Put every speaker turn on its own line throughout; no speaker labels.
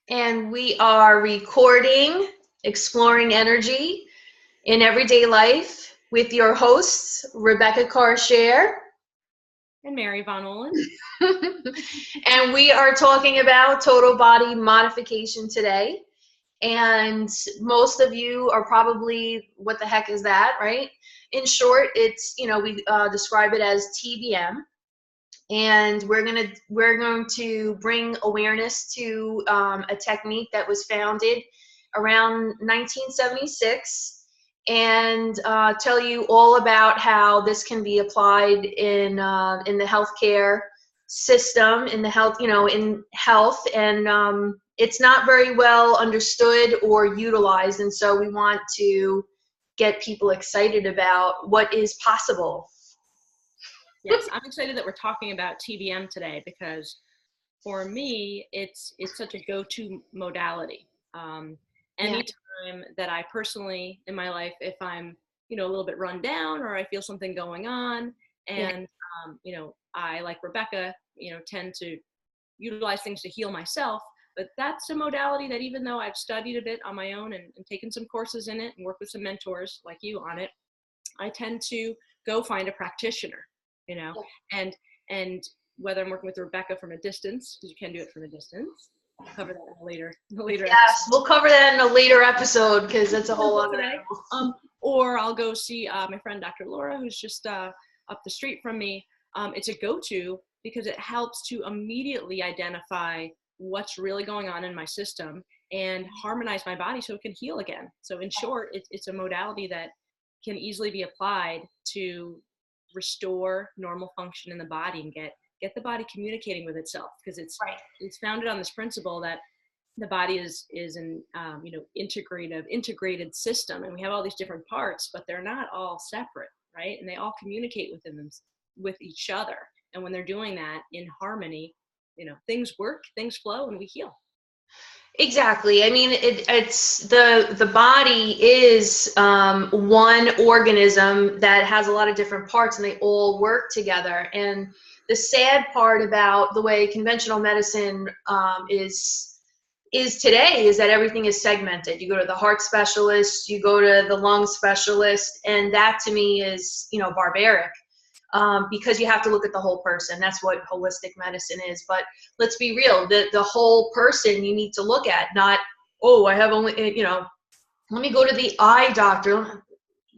And we are recording Exploring Energy in Everyday Life with your hosts, Rebecca Karchere
and Mary Von Ohlen.
And we are talking about total body modification today. And most of you are probably, what the heck is that, right? In short, it's, we describe it as TBM. And we're going to bring awareness to a technique that was founded around 1976, and tell you all about how this can be applied in the healthcare system, in the health, in health, and it's not very well understood or utilized, and so we want to get people excited about what is possible.
Yes, I'm excited that we're talking about TBM today because for me, it's such a go-to modality. Anytime that I personally, in my life, if I'm, a little bit run down or I feel something going on, and, I, like Rebecca, tend to utilize things to heal myself, but that's a modality that even though I've studied a bit on my own and taken some courses in it and worked with some mentors like you on it, I tend to go find a practitioner. And whether I'm working with Rebecca from a distance, because you can do it from a distance. We'll cover that in a later
yes,
episode.
We'll cover that in a later episode because that's a whole other
day. Or I'll go see my friend Dr. Laura, who's just up the street from me. It's a go-to because it helps to immediately identify what's really going on in my system and harmonize my body so it can heal again. So in short, it's a modality that can easily be applied to restore normal function in the body and get the body communicating with itself, because it's founded on this principle that the body is an integrated system, and we have all these different parts, but they're not all separate, right? And they all communicate with each other, and when they're doing that in harmony, things work, things flow, and we heal.
Exactly. I mean, it's the body is one organism that has a lot of different parts, and they all work together. And the sad part about the way conventional medicine is today is that everything is segmented. You go to the heart specialist, you go to the lung specialist, and that to me is barbaric. Because you have to look at the whole person. That's what holistic medicine is. But let's be real, the whole person you need to look at, not, I have only, let me go to the eye doctor.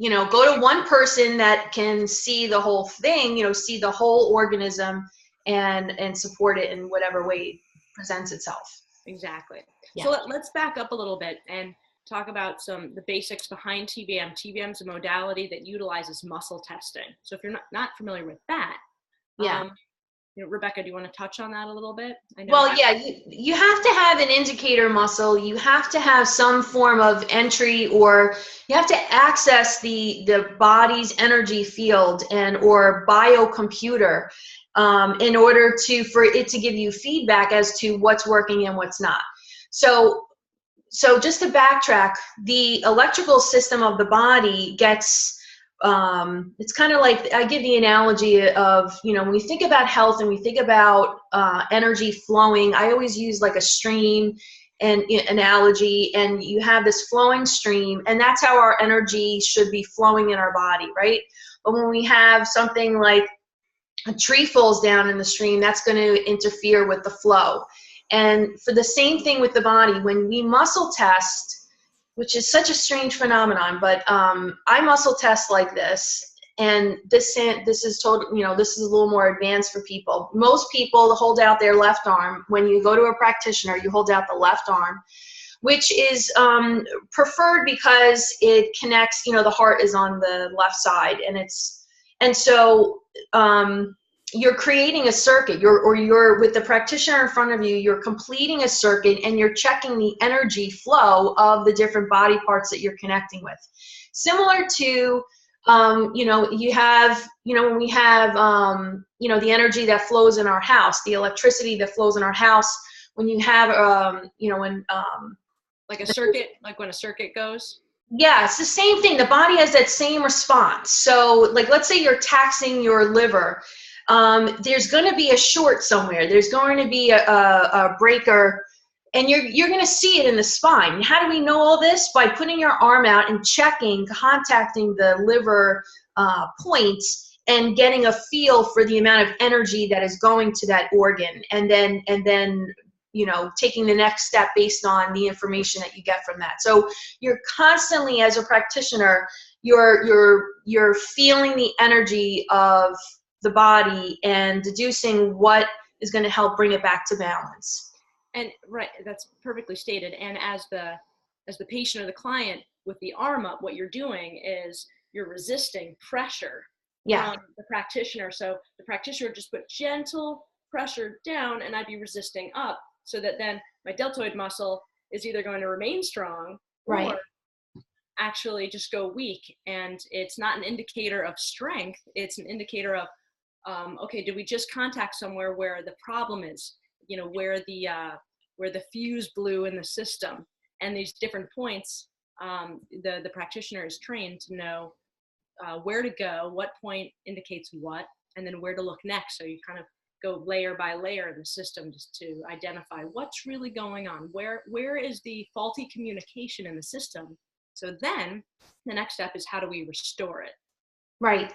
Go to one person that can see the whole thing, see the whole organism and support it in whatever way it presents itself.
Exactly. Yeah. So let's back up a little bit and talk about the basics behind TBM. TBM is a modality that utilizes muscle testing. So if you're not familiar with that, Rebecca, do you want to touch on that a little bit?
You have to have an indicator muscle. You have to have some form of entry, or you have to access the body's energy field or biocomputer in order for it to give you feedback as to what's working and what's not. So just to backtrack, the electrical system of the body gets, it's kind of like, I give the analogy of, when we think about health and we think about energy flowing, I always use like a stream and analogy, and you have this flowing stream, and that's how our energy should be flowing in our body, right? But when we have something like a tree falls down in the stream, that's going to interfere with the flow. And for the same thing with the body, when we muscle test, which is such a strange phenomenon, but I muscle test like this, and this is this is a little more advanced for people. Most people hold out their left arm. When you go to a practitioner, you hold out the left arm, which is preferred because it connects, the heart is on the left side, and so you're creating a circuit, you're with the practitioner in front of you, you're completing a circuit, and you're checking the energy flow of the different body parts that you're connecting with. Similar to, you have, when we have, the energy that flows in our house, the electricity that flows in our house, when you have,
like a circuit, like when a circuit goes.
Yeah, it's the same thing. The body has that same response. So, like, let's say you're taxing your liver. There's going to be a short somewhere. There's going to be a breaker And you're going to see it in the spine. How do we know all this? By putting your arm out and checking, contacting the liver points and getting a feel for the amount of energy that is going to that organ. And then you know, taking the next step based on the information that you get from that. So you're constantly, as a practitioner, you're feeling the energy of the body and deducing what is going to help bring it back to balance.
And right, that's perfectly stated. And as the patient or the client with the arm up, what you're doing is you're resisting pressure from the practitioner. So the practitioner would just put gentle pressure down, and I'd be resisting up, so that then my deltoid muscle is either going to remain strong or actually just go weak. And it's not an indicator of strength. It's an indicator of, okay, did we just contact somewhere where the problem is? You know, where the fuse blew in the system. And these different points, the practitioner is trained to know where to go, what point indicates what, and then where to look next. So you kind of go layer by layer in the system just to identify what's really going on. Where is the faulty communication in the system? So then the next step is, how do we restore it?
Right.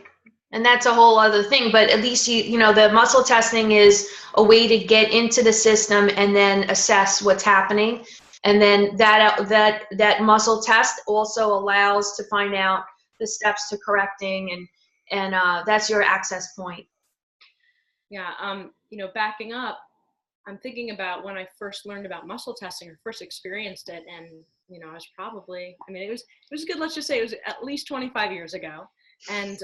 And that's a whole other thing, but at least you know, the muscle testing is a way to get into the system and then assess what's happening. And then that muscle test also allows to find out the steps to correcting, and that's your access point.
Yeah. You know, backing up, I'm thinking about when I first learned about muscle testing or first experienced it. And, you know, I was probably, I mean, it was good. Let's just say it was at least 25 years ago. And,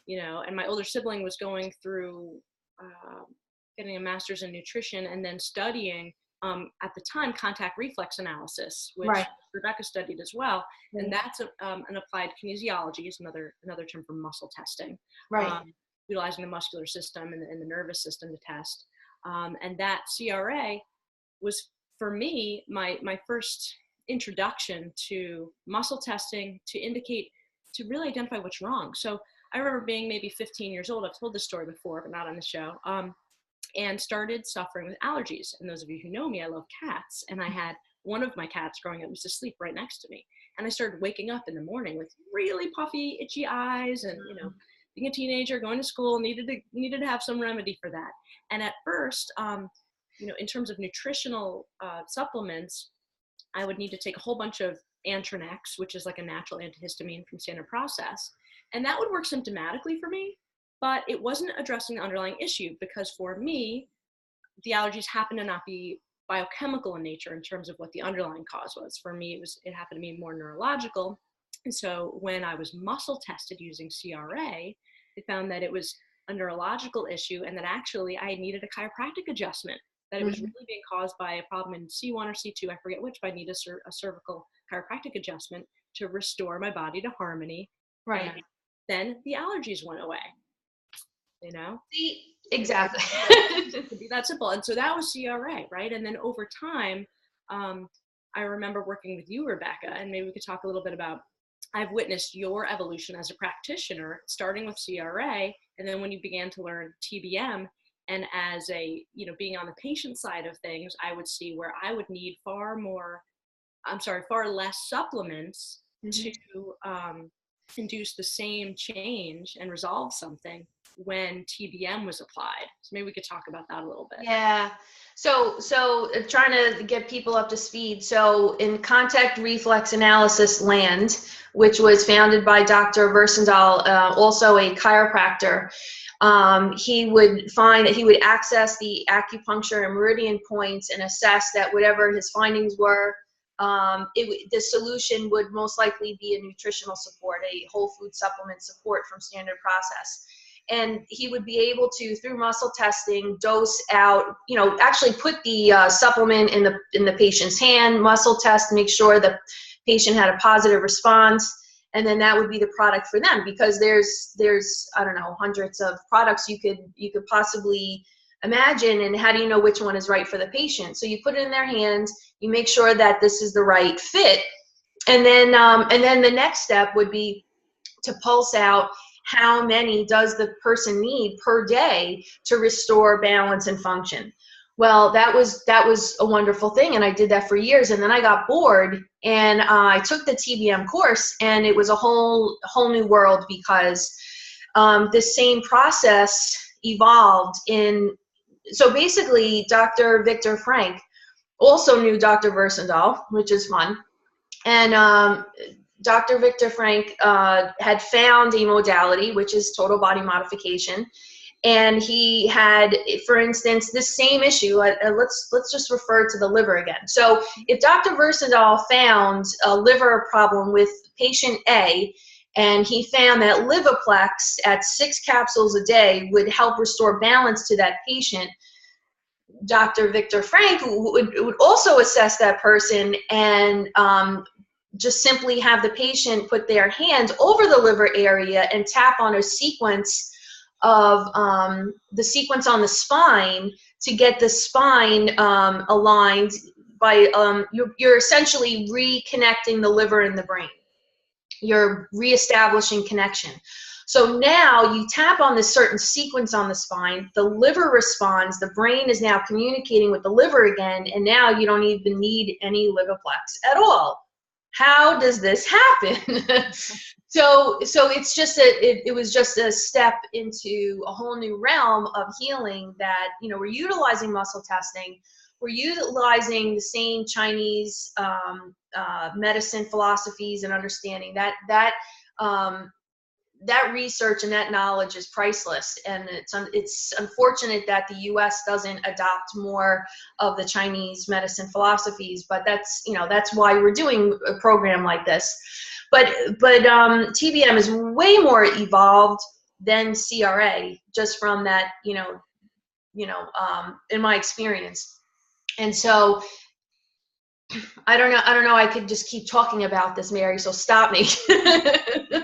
you know, and my older sibling was going through getting a master's in nutrition and then studying, at the time, contact reflex analysis, which Rebecca studied as well. And that's an applied kinesiology, is another term for muscle testing, utilizing the muscular system and the nervous system to test. And that CRA was, for me, my first introduction to muscle testing to really identify what's wrong. So I remember being maybe 15 years old. I've told this story before, but not on the show. And started suffering with allergies. And those of you who know me, I love cats. And I had one of my cats growing up used to sleep right next to me. And I started waking up in the morning with really puffy, itchy eyes. And, you know, being a teenager, going to school, needed to have some remedy for that. And at first, you know, in terms of nutritional supplements, I would need to take a whole bunch of Antranex, which is like a natural antihistamine from Standard Process. And that would work symptomatically for me, but it wasn't addressing the underlying issue, because for me, the allergies happen to not be biochemical in nature in terms of what the underlying cause was. For me, it happened to be more neurological. And so when I was muscle tested using CRA, they found that it was a neurological issue, and that actually I needed a chiropractic adjustment, that it was really being caused by a problem in C1 or C2, I forget which, but I need a cervical chiropractic adjustment to restore my body to harmony.
Right.
And then the allergies went away, you know?
See, exactly.
To be that simple. And so that was CRA, right? And then over time, I remember working with you, Rebecca, and maybe we could talk a little bit about, I've witnessed your evolution as a practitioner, starting with CRA, and then when you began to learn TBM, and as a, you know, being on the patient side of things, I would see where I would need far less supplements to induce the same change and resolve something when TBM was applied. So maybe we could talk about that a little bit.
Yeah. So trying to get people up to speed. So in contact reflex analysis land, which was founded by Dr. Versendahl, also a chiropractor, he would find that he would access the acupuncture and meridian points and assess that whatever his findings were, the solution would most likely be a nutritional support, a whole food supplement support from Standard Process. And he would be able to, through muscle testing, dose out, you know, actually put the supplement in the patient's hand, muscle test, make sure the patient had a positive response, and then that would be the product for them, because there's I don't know, hundreds of products you could possibly imagine, and how do you know which one is right for the patient? So you put it in their hands, you make sure that this is the right fit, and then the next step would be to pulse out how many does the person need per day to restore balance and function. Well, that was a wonderful thing, and I did that for years. And then I got bored, and I took the TBM course, and it was a whole new world, because the same process evolved in. So basically, Dr. Viktor Frank also knew Dr. Versendahl, which is fun, and Dr. Viktor Frank had found a modality, which is total body modification. And he had, for instance, this same issue. Let's just refer to the liver again. So if Dr. Versendahl found a liver problem with patient A, and he found that Livoplex at 6 capsules a day would help restore balance to that patient, Dr. Viktor Frank would also assess that person and just simply have the patient put their hands over the liver area and tap on a sequence of the sequence on the spine to get the spine aligned by you're essentially reconnecting the liver and the brain. You're reestablishing connection. So now you tap on this certain sequence on the spine, the liver responds, the brain is now communicating with the liver again, and now you don't even need any Livoplex at all. How does this happen? So it's just it was just a step into a whole new realm of healing that, we're utilizing muscle testing. We're utilizing the same Chinese medicine philosophies and understanding that research and that knowledge is priceless, and it's unfortunate that the U.S. doesn't adopt more of the Chinese medicine philosophies, but that's why we're doing a program like this. But TBM is way more evolved than CRA, just from that, in my experience. And so I don't know. I could just keep talking about this, Mary, so stop me.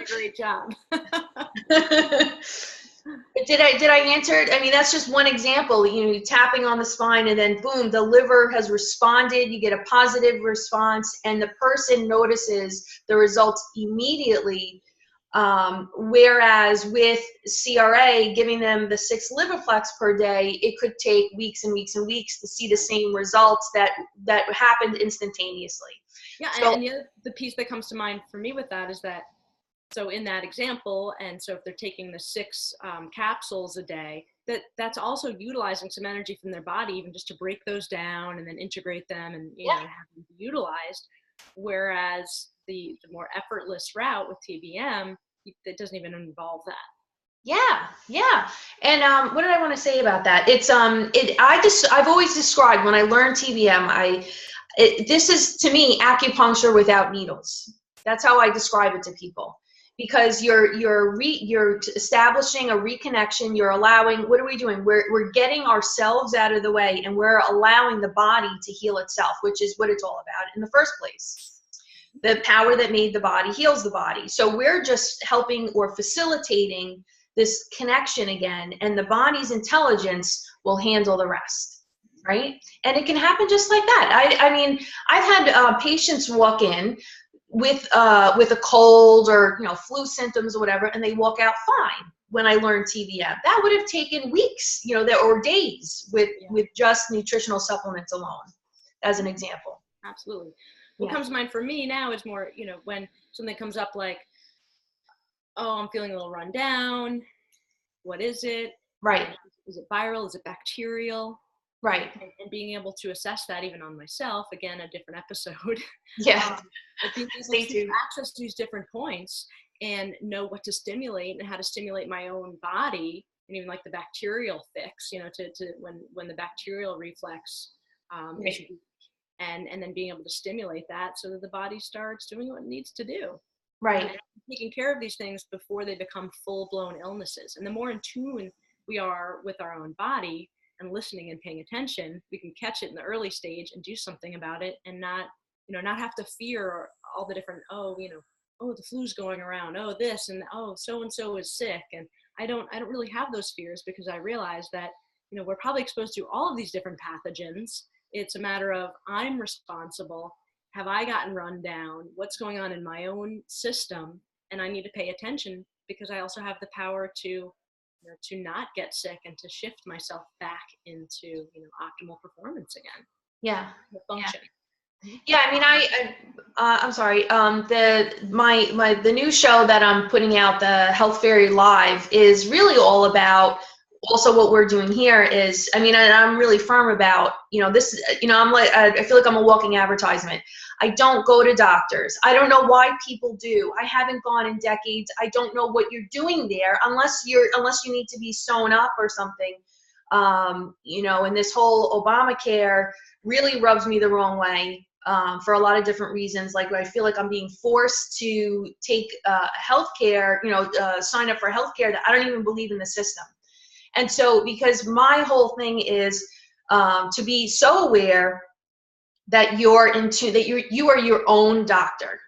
Great job.
Did I answer it? I mean, that's just one example. Tapping on the spine, and then boom, the liver has responded. You get a positive response, and the person notices the results immediately. Whereas with CRA, giving them the 6 Livoplex per day, it could take weeks and weeks and weeks to see the same results that happened instantaneously.
Yeah, so, and the piece that comes to mind for me with that is that, so in that example, and so if they're taking the 6 capsules a day, that's also utilizing some energy from their body, even just to break those down and then integrate them and have them be utilized. Whereas the more effortless route with TBM, it doesn't even involve that.
Yeah. And what did I want to say about that? It's I've always described, when I learned TBM, this is, to me, acupuncture without needles. That's how I describe it to people, because you're establishing a reconnection. You're allowing, what are we doing? We're getting ourselves out of the way, and we're allowing the body to heal itself, which is what it's all about in the first place. The power that made the body heals the body. So we're just helping or facilitating this connection again, and the body's intelligence will handle the rest, right? And it can happen just like that. I mean, I've had patients walk in with a cold or flu symptoms or whatever, and they walk out fine. When I learned TBM, that would have taken weeks, or days with just nutritional supplements alone, as an example.
Absolutely. What comes to mind for me now is more, when something comes up like, oh, I'm feeling a little run down. What is it?
Right.
Is it viral? Is it bacterial?
Right.
And being able to assess that even on myself, again, a different episode.
Yeah.
But being able to access these different points and know what to stimulate and how to stimulate my own body, and even like the bacterial fix, to when the bacterial reflex is weak, and then being able to stimulate that so that the body starts doing what it needs to do.
Right.
And taking care of these things before they become full-blown illnesses. And the more in tune we are with our own body and listening and paying attention, we can catch it in the early stage and do something about it, and not have to fear all the different, the flu's going around, this, and so-and-so is sick. And I don't really have those fears, because I realize that, we're probably exposed to all of these different pathogens. It's a matter of, I'm responsible. Have I gotten run down? What's going on in my own system? And I need to pay attention, because I also have the power to to not get sick and to shift myself back into, optimal performance again.
Yeah.
The function.
Yeah, I mean, I'm sorry. The new show that I'm putting out, the Health Fairy Live, is really all about. Also, what we're doing here is, I mean, I'm really firm about, this. I'm like, I feel like I'm a walking advertisement. I don't go to doctors. I don't know why people do. I haven't gone in decades. I don't know what you're doing there, unless you need to be sewn up or something. And this whole Obamacare really rubs me the wrong way. For a lot of different reasons. Like, I feel like I'm being forced to take healthcare, sign up for healthcare that I don't even believe in the system. And so, because my whole thing is to be so aware that you are your own doctor,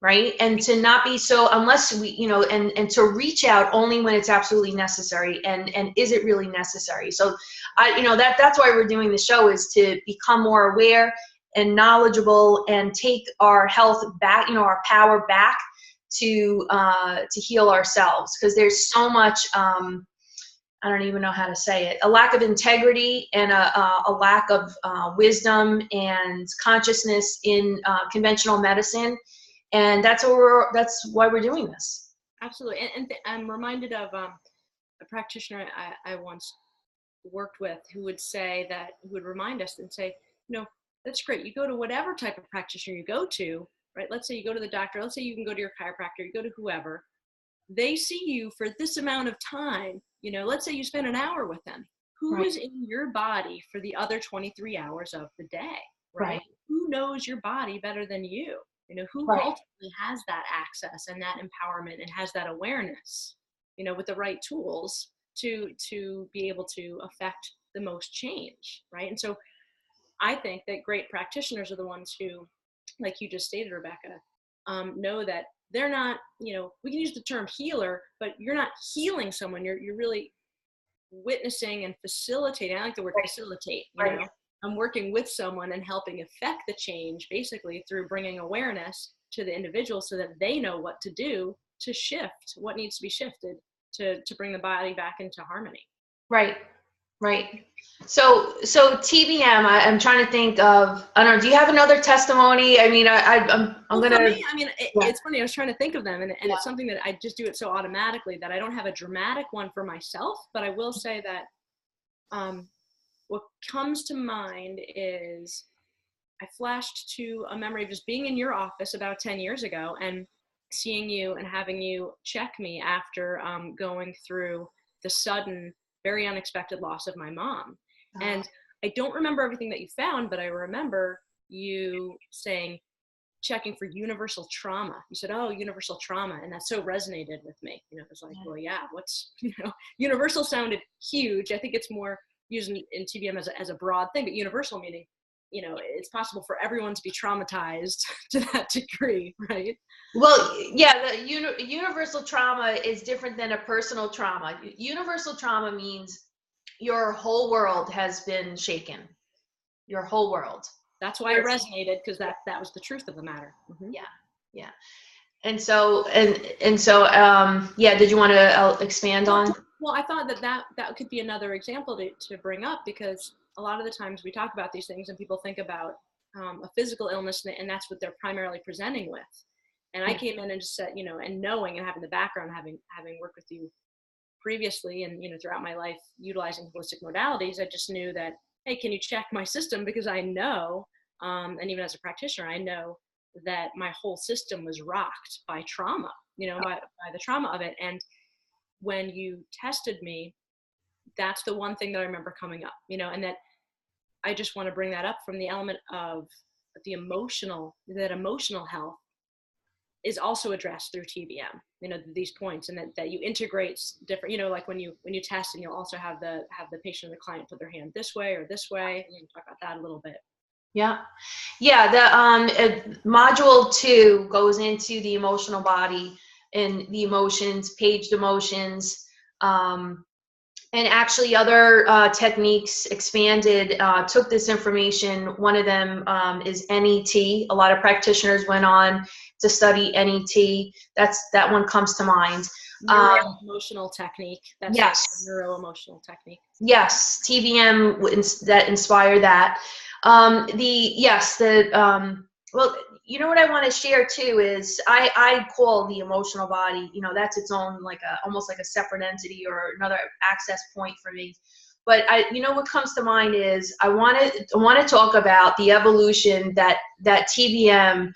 right? And to not be so, unless we, and to reach out only when it's absolutely necessary. And is it really necessary? So, that's why we're doing the show, is to become more aware and knowledgeable and take our health back, our power back to heal ourselves. Because there's so much, I don't even know how to say it, a lack of integrity and a lack of wisdom and consciousness in conventional medicine. And that's why we're doing this.
Absolutely. And I'm reminded of a practitioner I once worked with who would remind us and say, that's great. You go to whatever type of practitioner you go to, right? Let's say you go to the doctor. Let's say you can go to your chiropractor. You go to whoever. They see you for this amount of time. Let's say you spend an hour with them. Who is in your body for the other 23 hours of the day, right? Who knows your body better than you? Who ultimately has that access and that empowerment and has that awareness, with the right tools to be able to affect the most change, right? And so I think that great practitioners are the ones who, like you just stated, Rebecca, know that they're not, we can use the term healer, but you're not healing someone. You're really witnessing and facilitating. I like the word facilitate. I'm working with someone and helping affect the change, basically through bringing awareness to the individual so that they know what to do to shift what needs to be shifted to bring the body back into harmony. Right.
So TBM, I'm trying to think of, I don't know, do you have another testimony? I mean, I'm going to.
For me, I mean, it's funny. I was trying to think of them, and it's something that I just do it so automatically that I don't have a dramatic one for myself, but I will say that what comes to mind is I flashed to a memory of just being in your office about 10 years ago and seeing you and having you check me after going through the sudden, very unexpected loss of my mom. And I don't remember everything that you found, but I remember you saying, checking for universal trauma. You said, oh, universal trauma. And that so resonated with me. It was like, well, yeah, what's, universal sounded huge. I think it's more used in TBM as a broad thing, but universal meaning, it's possible for everyone to be traumatized to that degree, right?
Well, yeah, the universal trauma is different than a personal trauma. Universal trauma means your whole world has been shaken. Your whole world.
That's why it resonated, because that was the truth of the matter.
Mm-hmm. Yeah. And so, did you want to expand on?
Well, I thought that could be another example to bring up, because a lot of the times we talk about these things and people think about a physical illness, and that's what they're primarily presenting with. And I came in and just said, and knowing and having the background, having worked with you previously and, throughout my life, utilizing holistic modalities, I just knew that, hey, can you check my system? Because I know, and even as a practitioner, I know that my whole system was rocked by trauma, by the trauma of it. And when you tested me, that's the one thing that I remember coming up, and that I just want to bring that up from the element of the emotional health is also addressed through TBM, these points, and that you integrate different, like when you test, and you'll also have the patient or the client put their hand this way or this way. You can talk about that a little bit.
Yeah. The module 2 goes into the emotional body and the emotions, paged emotions, and actually other techniques expanded, took this information. One of them is NET. A lot of practitioners went on to study NET. That one comes to mind.
neuro-emotional technique. That's
Yes.
neuro-emotional technique.
Yes, TBM that inspired that. Well, you know what I want to share too is I call the emotional body, you know, that's its own almost like a separate entity or another access point for me. But you know what comes to mind is I want to talk about the evolution that TBM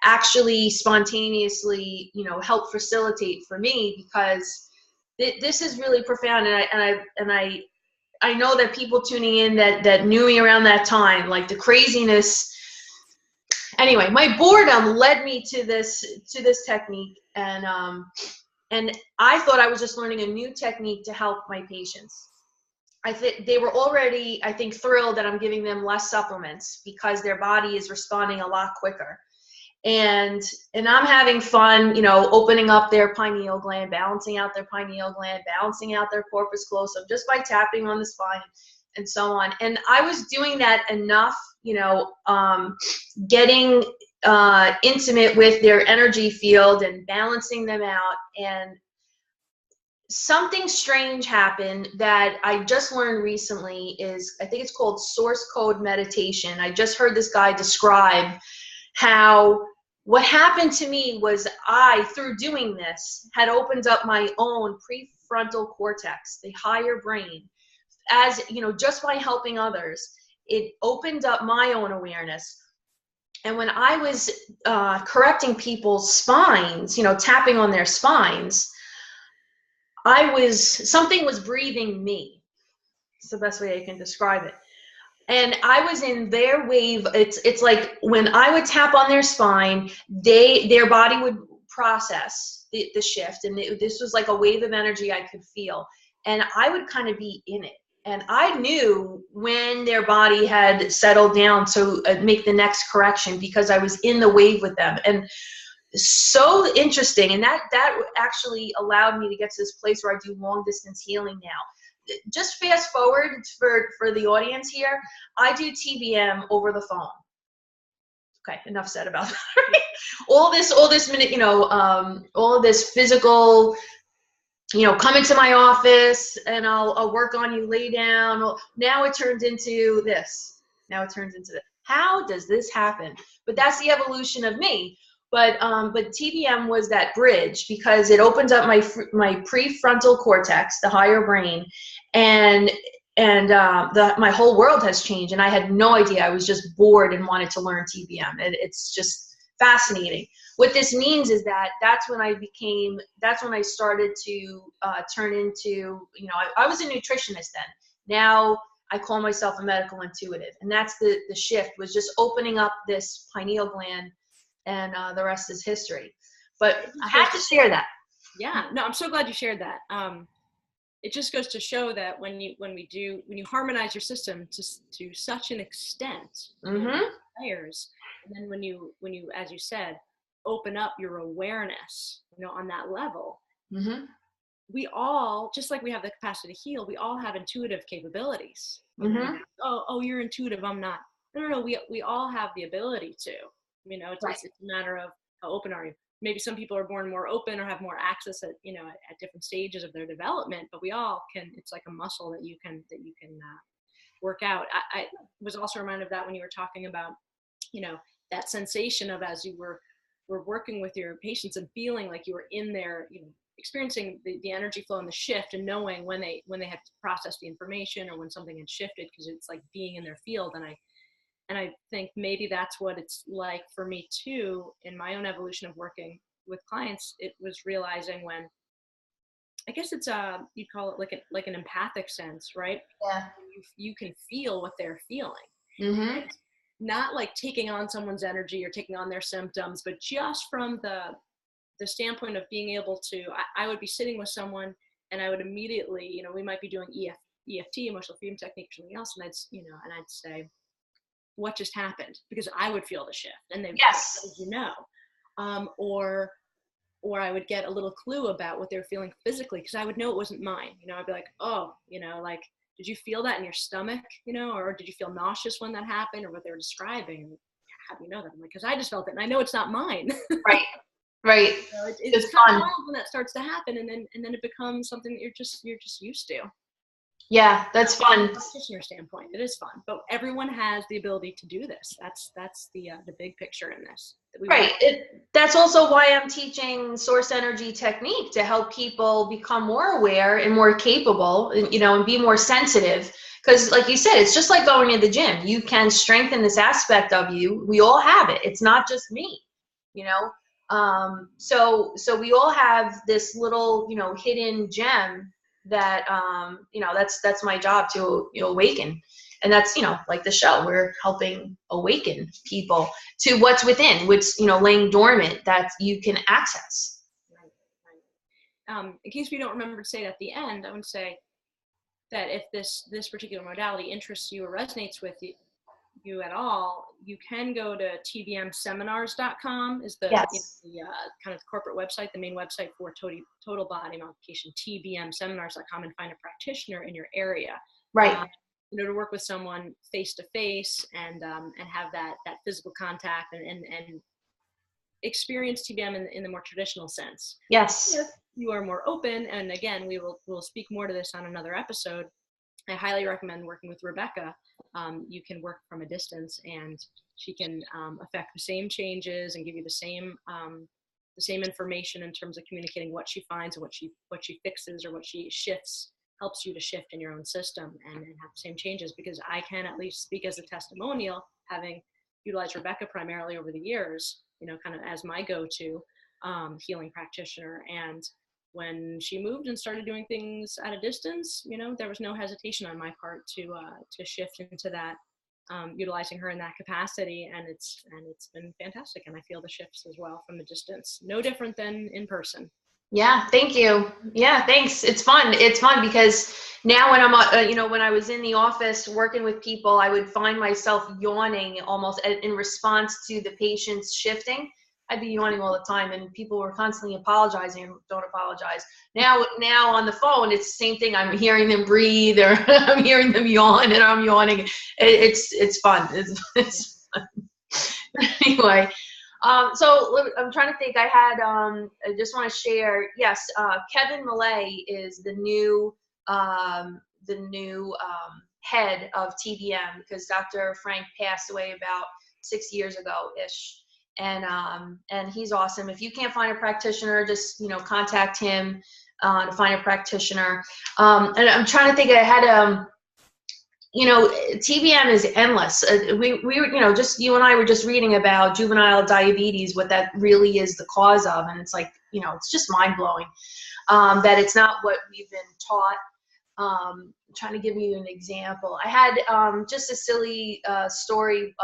actually spontaneously, you know, helped facilitate for me, because this is really profound, and I know that people tuning in that knew me around that time, like the craziness. Anyway, my boredom led me to this technique, and I thought I was just learning a new technique to help my patients. I think they were already, I think, thrilled that I'm giving them less supplements because their body is responding a lot quicker. And I'm having fun, you know, opening up their pineal gland, balancing out their pineal gland, balancing out their corpus callosum just by tapping on the spine and so on. And I was doing that enough, you know, getting intimate with their energy field and balancing them out. And something strange happened that I just learned recently is, I think it's called source code meditation. I just heard this guy describe how what happened to me was I, through doing this, had opened up my own prefrontal cortex, the higher brain. As you know, just by helping others, it opened up my own awareness. And when I was correcting people's spines, you know, tapping on their spines, something was breathing me. It's the best way I can describe it. And I was in their wave. It's like when I would tap on their spine, their body would process the shift, and this was like a wave of energy I could feel, and I would kind of be in it. And I knew when their body had settled down to make the next correction because I was in the wave with them. And so interesting. And that actually allowed me to get to this place where I do long distance healing now. Just fast forward for the audience here. I do TBM over the phone. Okay, enough said about that. all this minute, you know, all of this physical, you know, come into my office and I'll work on you, lay down. Now it turns into this. Now it turns into this. How does this happen? But that's the evolution of me. But TBM was that bridge because it opens up my prefrontal cortex, the higher brain, and my whole world has changed. And I had no idea. I was just bored and wanted to learn TBM. It's just fascinating. What this means is that's when I started to turn into, you know, I was a nutritionist then. Now I call myself a medical intuitive. And that's the shift, was just opening up this pineal gland, and the rest is history. But I have to share that.
Yeah, no, I'm so glad you shared that. It just goes to show that when you harmonize your system to such an extent, layers, and then when you, as you said, open up your awareness, you know, on that level, we all, just like we have the capacity to heal, we all have intuitive capabilities. Oh, you're intuitive, I'm not. No, we all have the ability to. You know, it's a matter of how open are you. Maybe some people are born more open or have more access at, you know, at different stages of their development, but we all can. It's like a muscle that you can work out. I was also reminded of that when you were talking about, you know, that sensation of as you were working with your patients and feeling like you were in there, you know, experiencing the energy flow and the shift, and knowing when they had to process the information or when something had shifted, because it's like being in their field. And I think maybe that's what it's like for me too, in my own evolution of working with clients. It was realizing when, I guess it's you'd call it like an empathic sense, right?
Yeah.
You can feel what they're feeling. Not like taking on someone's energy or taking on their symptoms, but just from the standpoint of being able to, I would be sitting with someone and I would immediately, you know, we might be doing EFT, emotional freedom technique, or something else, and I'd say, what just happened? Because I would feel the shift, and they,
yes,
you know, or I would get a little clue about what they're feeling physically, because I would know it wasn't mine. You know, I'd be like, oh, you know, like, did you feel that in your stomach? You know, or did you feel nauseous when that happened, or what they were describing? How do you know that? I'm like, because I just felt it, and I know it's not mine.
Right. Right.
So
It's
kind of
fun.
wild when that starts to happen, and then it becomes something that you're just used to.
Yeah, that's
From a
fun.
practitioner standpoint, it is fun, but everyone has the ability to do this. That's the big picture in this. That we
Right. That's also why I'm teaching source energy technique, to help people become more aware and more capable, and, and be more sensitive. Because like you said, it's just like going to the gym. You can strengthen this aspect of you. We all have it. It's not just me, you know? So we all have this little, hidden gem that, that's my job to, awaken. And that's, like the show, we're helping awaken people to what's within, what's, laying dormant, that you can access.
Right. In case we don't remember to say it at the end, I would say that if this particular modality interests you or resonates with you at all, you can go to tbmseminars.com is the,
Yes.
kind of corporate website, the main website for total body modification, tbmseminars.com, and find a practitioner in your area.
Right.
To work with someone face to face and have that physical contact and experience TBM in the more traditional sense.
Yes.
If you are more open, and again, we'll speak more to this on another episode, I highly recommend working with Rebecca. You can work from a distance, and she can affect the same changes and give you the same information in terms of communicating what she finds and what she fixes or what she shifts, helps you to shift in your own system and have the same changes. Because I can at least speak as a testimonial, having utilized Rebecca primarily over the years, kind of as my go-to healing practitioner. And when she moved and started doing things at a distance, there was no hesitation on my part to shift into that, utilizing her in that capacity, and it's been fantastic. And I feel the shifts as well from the distance, no different than in person.
Yeah, thank you. Yeah, thanks. It's fun. It's fun because now when I'm, when I was in the office working with people, I would find myself yawning almost in response to the patients shifting. I'd be yawning all the time, and people were constantly apologizing. Don't apologize. Now on the phone, it's the same thing. I'm hearing them breathe, or I'm hearing them yawn, and I'm yawning. It's fun. It's fun. Anyway. So I'm trying to think. I just want to share. Yes, Kevin Millay is the new head of TBM, because Dr. Frank passed away about 6 years ago ish, and he's awesome. If you can't find a practitioner, just contact him to find a practitioner. And I'm trying to think. I had TBM is endless. We just you and I were just reading about juvenile diabetes, what that really is the cause of, and it's like, it's just mind blowing that it's not what we've been taught. I'm trying to give you an example. I had just a silly story.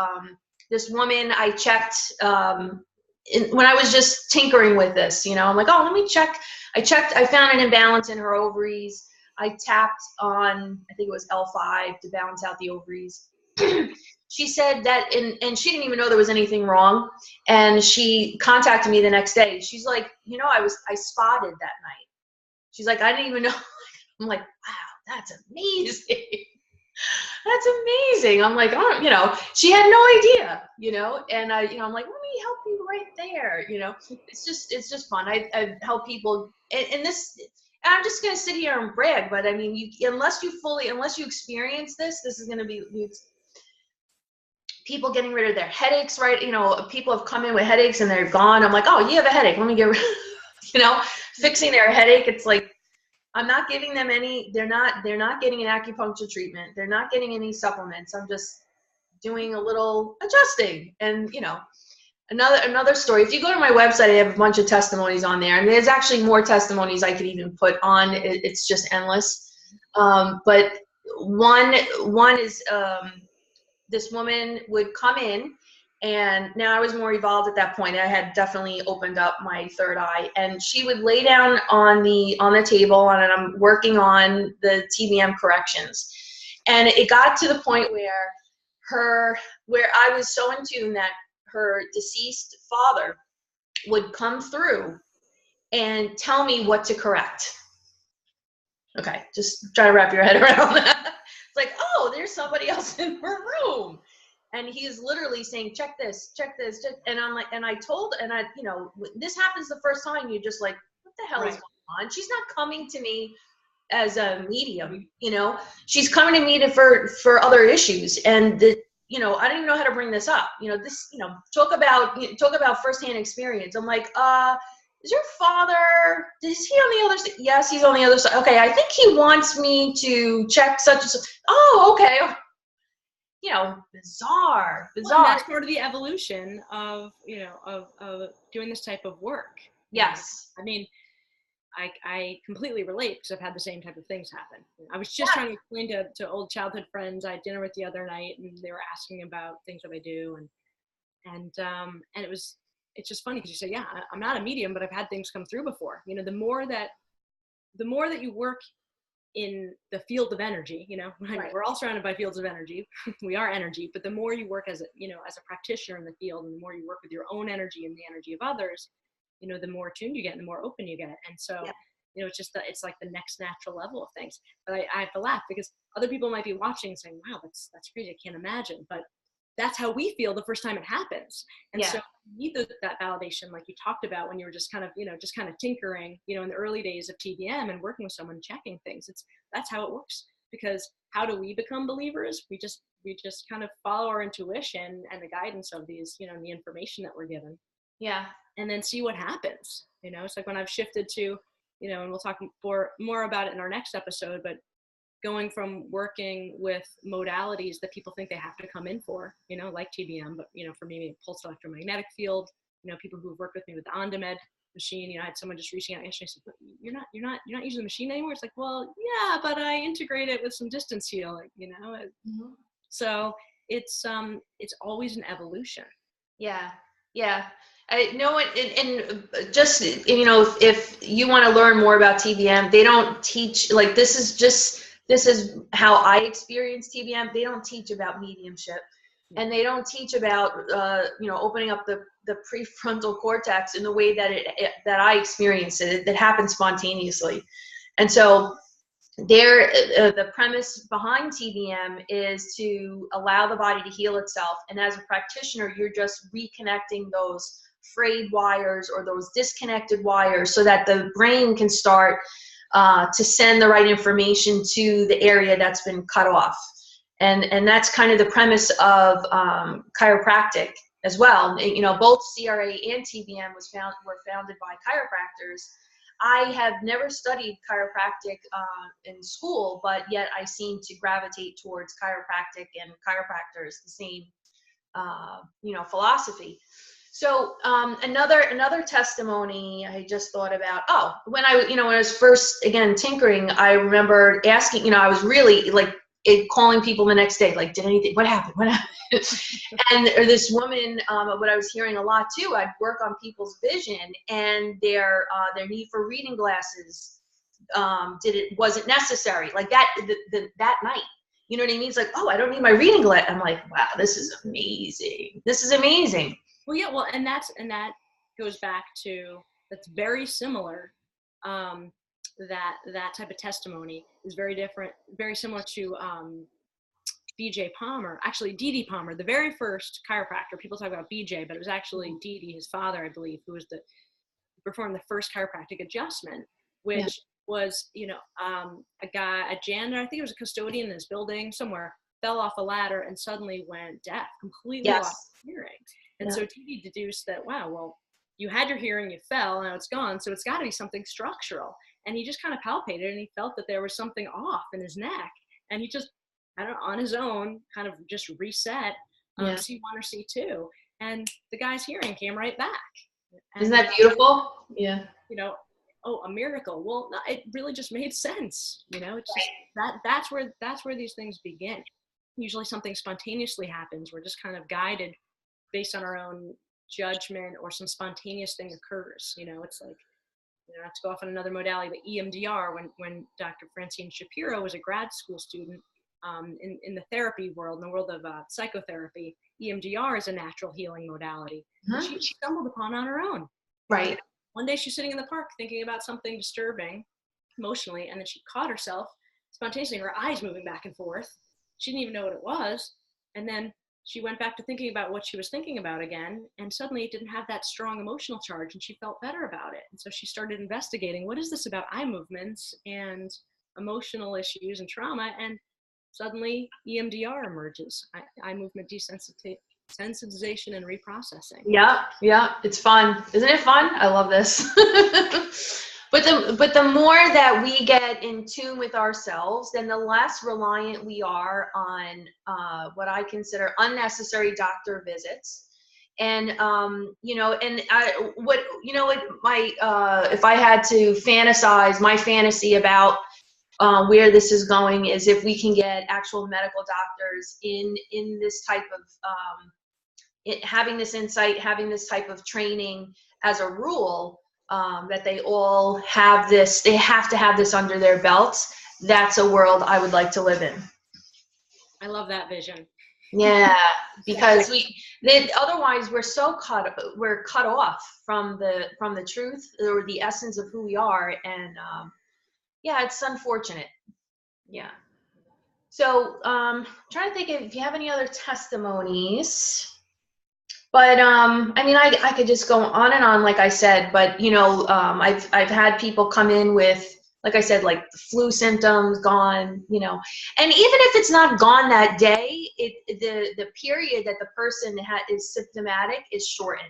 This woman I checked when I was just tinkering with this. I'm like, oh, let me check. I found an imbalance in her ovaries. I tapped on, I think it was L5 to balance out the ovaries. She said that, and she didn't even know there was anything wrong. And she contacted me the next day. She's like, I spotted that night. She's like, I didn't even know. I'm like, wow, that's amazing. That's amazing. I'm like, oh, she had no idea, and I'm like, let me help you right there. It's just fun. I help people, and this. And I'm just going to sit here and brag, but I mean, unless you experience this is going to be people getting rid of their headaches, right? People have come in with headaches and they're gone. I'm like, oh, you have a headache. Let me get rid, fixing their headache. It's like, I'm not giving them they're not getting an acupuncture treatment. They're not getting any supplements. I'm just doing a little adjusting. And, another story. If you go to my website, I have a bunch of testimonies on there, and there's actually more testimonies I could even put on. It's just endless. But one is this woman would come in, and now I was more evolved at that point. I had definitely opened up my third eye, and she would lay down on the table, and I'm working on the TBM corrections, and it got to the point where I was so in tune that her deceased father would come through and tell me what to correct. Okay, just try to wrap your head around that. It's like, oh, there's somebody else in her room. And he is literally saying, check this, check. And I'm like, and I told, and I, you know, this happens the first time, you're just like, what the hell is going on? She's not coming to me as a medium, you know, she's coming to me for other issues. And you know, I don't even know how to bring this up. You know, this, you know, talk about firsthand experience. I'm like, is your father, is he on the other side? Yes, he's on the other side. Okay, I think he wants me to check such and such. Oh, okay. You know, bizarre.
Well, that's part of the evolution of, you know, of doing this type of work.
Yes.
I mean, I completely relate because I've had the same type of things happen. I was just trying to explain to old childhood friends I had dinner with the other night, and they were asking about things that I do, and it's just funny because you say, yeah, I'm not a medium, but I've had things come through before. You know, the more that you work in the field of energy, you know, we're all surrounded by fields of energy. We are energy, but the more you work as a practitioner in the field, and the more you work with your own energy and the energy of others, you know, the more attuned you get and the more open you get. And so, you know, it's just it's like the next natural level of things. But I have to laugh because other people might be watching saying, wow, that's crazy. I can't imagine. But that's how we feel the first time it happens. And so you need that validation, like you talked about when you were just kind of, you know, just kind of tinkering, you know, in the early days of TBM and working with someone, checking things. That's how it works. Because how do we become believers? We just kind of follow our intuition and the guidance of these, you know, and the information that we're given.
Yeah.
And then see what happens. You know, it's like when I've shifted to, you know, and we'll talk more about it in our next episode, but going from working with modalities that people think they have to come in for, you know, like TBM, but, you know, for me, pulse electromagnetic field, you know, people who've worked with me with the on-demand machine, you know, I had someone just reaching out yesterday and said, you're not using the machine anymore. It's like, well, yeah, but I integrate it with some distance healing, you know? Mm-hmm. So it's always an evolution.
Yeah. Yeah. I know it, and just, you know, if you want to learn more about TBM, they don't teach, like, this is how I experience TBM. They don't teach about mediumship, and they don't teach about, you know, opening up the prefrontal cortex in the way that I experience it. That happens spontaneously. And so the premise behind TBM is to allow the body to heal itself. And as a practitioner, you're just reconnecting those frayed wires or those disconnected wires so that the brain can start to send the right information to the area that's been cut off. And that's kind of the premise of chiropractic as well. You know, both CRA and TBM were founded by chiropractors. I have never studied chiropractic in school, but yet I seem to gravitate towards chiropractic and chiropractors, the same, you know, philosophy. So another testimony I just thought about, when I was first, again, tinkering, I remember asking, you know, I was really like calling people the next day, like, what happened? And this woman, what I was hearing a lot too, I'd work on people's vision and their need for reading glasses, wasn't necessary, like that night. You know what I mean? It's like, I don't need my reading glass. I'm like, wow, this is amazing. This is amazing.
Well, yeah, well, and that goes back to, that's very similar. That type of testimony is very different, very similar to BJ Palmer, actually Dee Palmer, the very first chiropractor. People talk about BJ, but it was actually Dee, his father, I believe, who performed the first chiropractic adjustment, which was, you know, a janitor, I think it was a custodian in his building somewhere, fell off a ladder and suddenly went deaf, completely lost hearing. And so Dee deduced that, wow, well, you had your hearing, you fell, now it's gone, so it's got to be something structural. And he just kind of palpated and he felt that there was something off in his neck. And he just, I don't know, on his own, kind of just reset C1 or C2. And the guy's hearing came right back. And,
isn't that beautiful? Yeah.
You know, a miracle. Well, no, it really just made sense. You know, it's just, that's where these things begin. Usually something spontaneously happens. We're just kind of guided based on our own judgment, or some spontaneous thing occurs. You know, it's like, you know, not to go off on another modality, but EMDR, when Dr. Francine Shapiro was a grad school student, in the therapy world, in the world of psychotherapy, EMDR is a natural healing modality. She stumbled upon on her own.
Right.
One day she's sitting in the park thinking about something disturbing emotionally, and then she caught herself spontaneously, her eyes moving back and forth. She didn't even know what it was. And then she went back to thinking about what she was thinking about again, and suddenly it didn't have that strong emotional charge, and she felt better about it. And so she started investigating, what is this about eye movements and emotional issues and trauma? And suddenly EMDR emerges, eye movement desensitization and reprocessing.
Yeah, yeah, it's fun. Isn't it fun? I love this. But the more that we get in tune with ourselves, then the less reliant we are on what I consider unnecessary doctor visits. And you know, and what my if I had to fantasize, my fantasy about where this is going is if we can get actual medical doctors in this type of having this insight, having this type of training as a rule, that they all have this, they have to have this under their belts. That's a world I would like to live in.
I love that vision.
Yeah, because otherwise we're cut off from the truth or the essence of who we are, and yeah, it's unfortunate. Yeah. So trying to think if you have any other testimonies. But I mean, I could just go on and on, like I said. But you know, I've had people come in with, like I said, like the flu symptoms gone. You know, and even if it's not gone that day, the period that the person is symptomatic is shortened.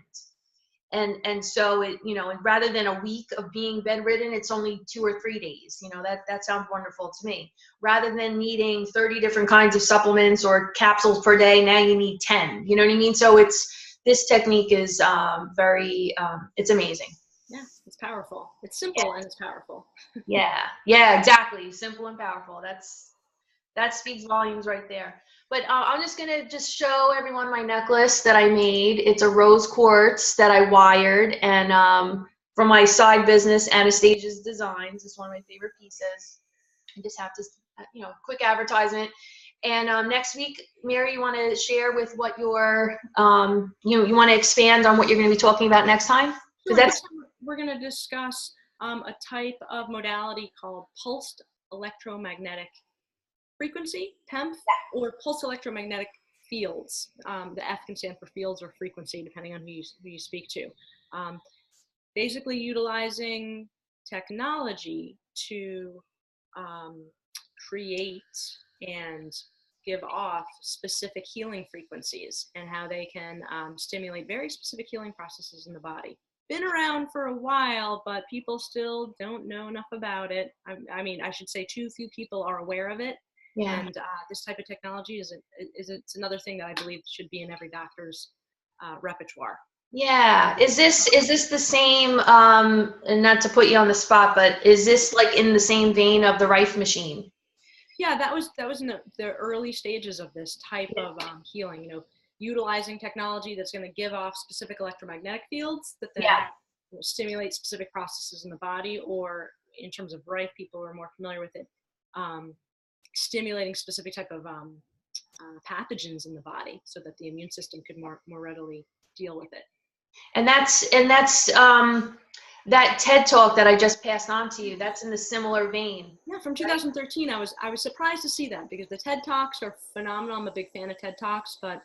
And so it, you know, rather than a week of being bedridden, it's only 2 or 3 days. You know, that sounds wonderful to me. Rather than needing 30 different kinds of supplements or capsules per day, now you need 10. You know what I mean? So this technique is very, it's amazing.
Yeah, it's powerful. It's simple and it's powerful.
Yeah, exactly. Simple and powerful. That speaks volumes right there. But I'm just going to just show everyone my necklace that I made. It's a rose quartz that I wired, and from my side business, Anastasia's Designs. It's one of my favorite pieces. I just have to, you know, quick advertisement. And next week, Mary, you want to share with what your, you want to expand on what you're going to be talking about next time?
Sure, we're going to discuss a type of modality called pulsed electromagnetic frequency, PEMF, or pulse electromagnetic fields. The F can stand for fields or frequency, depending on who you speak to. Basically utilizing technology to create and give off specific healing frequencies, and how they can stimulate very specific healing processes in the body. Been around for a while, but people still don't know enough about it. I mean, I should say too few people are aware of it. Yeah. And this type of technology it's another thing that I believe should be in every doctor's repertoire.
Yeah. Is this the same, and not to put you on the spot, but is this like in the same vein of the Rife machine?
Yeah, that was in the early stages of this type of healing, you know, utilizing technology that's going to give off specific electromagnetic fields that then stimulate specific processes in the body, or in terms of Rife, people who are more familiar with it, stimulating specific type of pathogens in the body so that the immune system could more readily deal with it.
And that's that TED talk that I just passed on to you, that's in the similar vein.
Yeah, from 2013. I was surprised to see that, because the TED Talks are phenomenal. I'm a big fan of TED Talks, but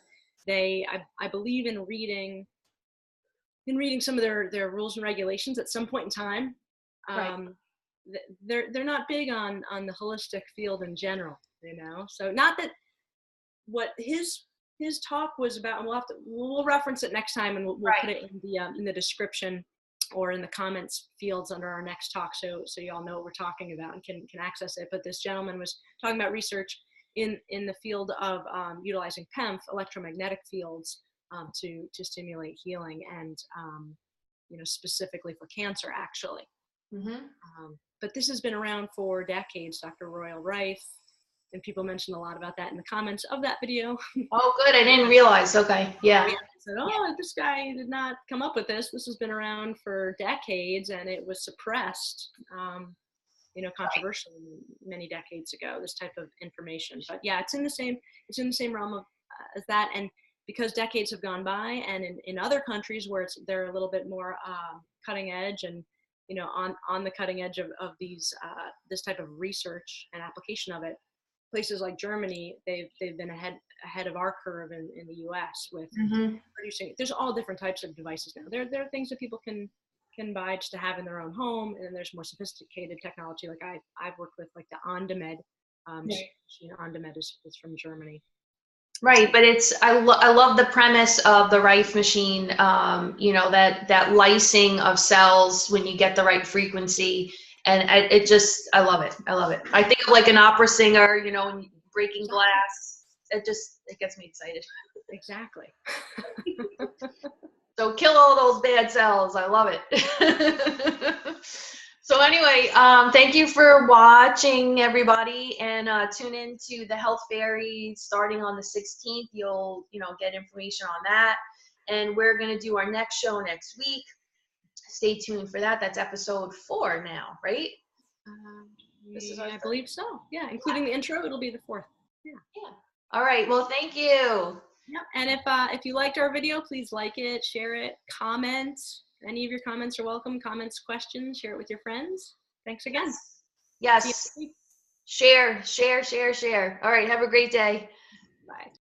I believe in reading some of their rules and regulations at some point in time. They're not big on the holistic field in general, you know. So not that what his talk was about, and we'll reference it next time, and we'll put it in the description or in the comments fields under our next talk, so you all know what we're talking about and can access it. But this gentleman was talking about research in the field of utilizing PEMF, electromagnetic fields, to stimulate healing, and you know, specifically for cancer, actually. Mm-hmm. But this has been around for decades, Dr. Royal Rife, and people mentioned a lot about that in the comments of that video.
Oh, good. I didn't realize. Okay. Yeah.
I said, this guy did not come up with this. This has been around for decades, and it was suppressed, you know, controversially many decades ago, this type of information. But yeah, it's in the same realm of as that. And because decades have gone by, and in other countries where they're a little bit more cutting edge, and you know, on the cutting edge of these this type of research and application of it, places like Germany, they've been ahead of our curve in the US with producing. There's all different types of devices now. There are things that people can buy just to have in their own home, and then there's more sophisticated technology. Like I've worked with like the OnDemand. OnDemand is from Germany.
Right, but I love the premise of the Rife machine. You know, that lysing of cells when you get the right frequency, and I love it. I love it. I think of like an opera singer, you know, breaking glass. It gets me excited.
Exactly.
So kill all those bad cells. I love it. So anyway, thank you for watching, everybody, and tune in to the Health Fairy starting on the 16th. You'll get information on that, and we're gonna do our next show next week. Stay tuned for that. That's episode 4 now, right?
This is I believe so. Yeah, including the intro, it'll be the 4th. Yeah.
All right. Well, thank you.
Yep. And if you liked our video, please like it, share it, comment. Any of your comments are welcome. Comments, questions, share it with your friends. Thanks again.
Yes. Share. All right. Have a great day.
Bye.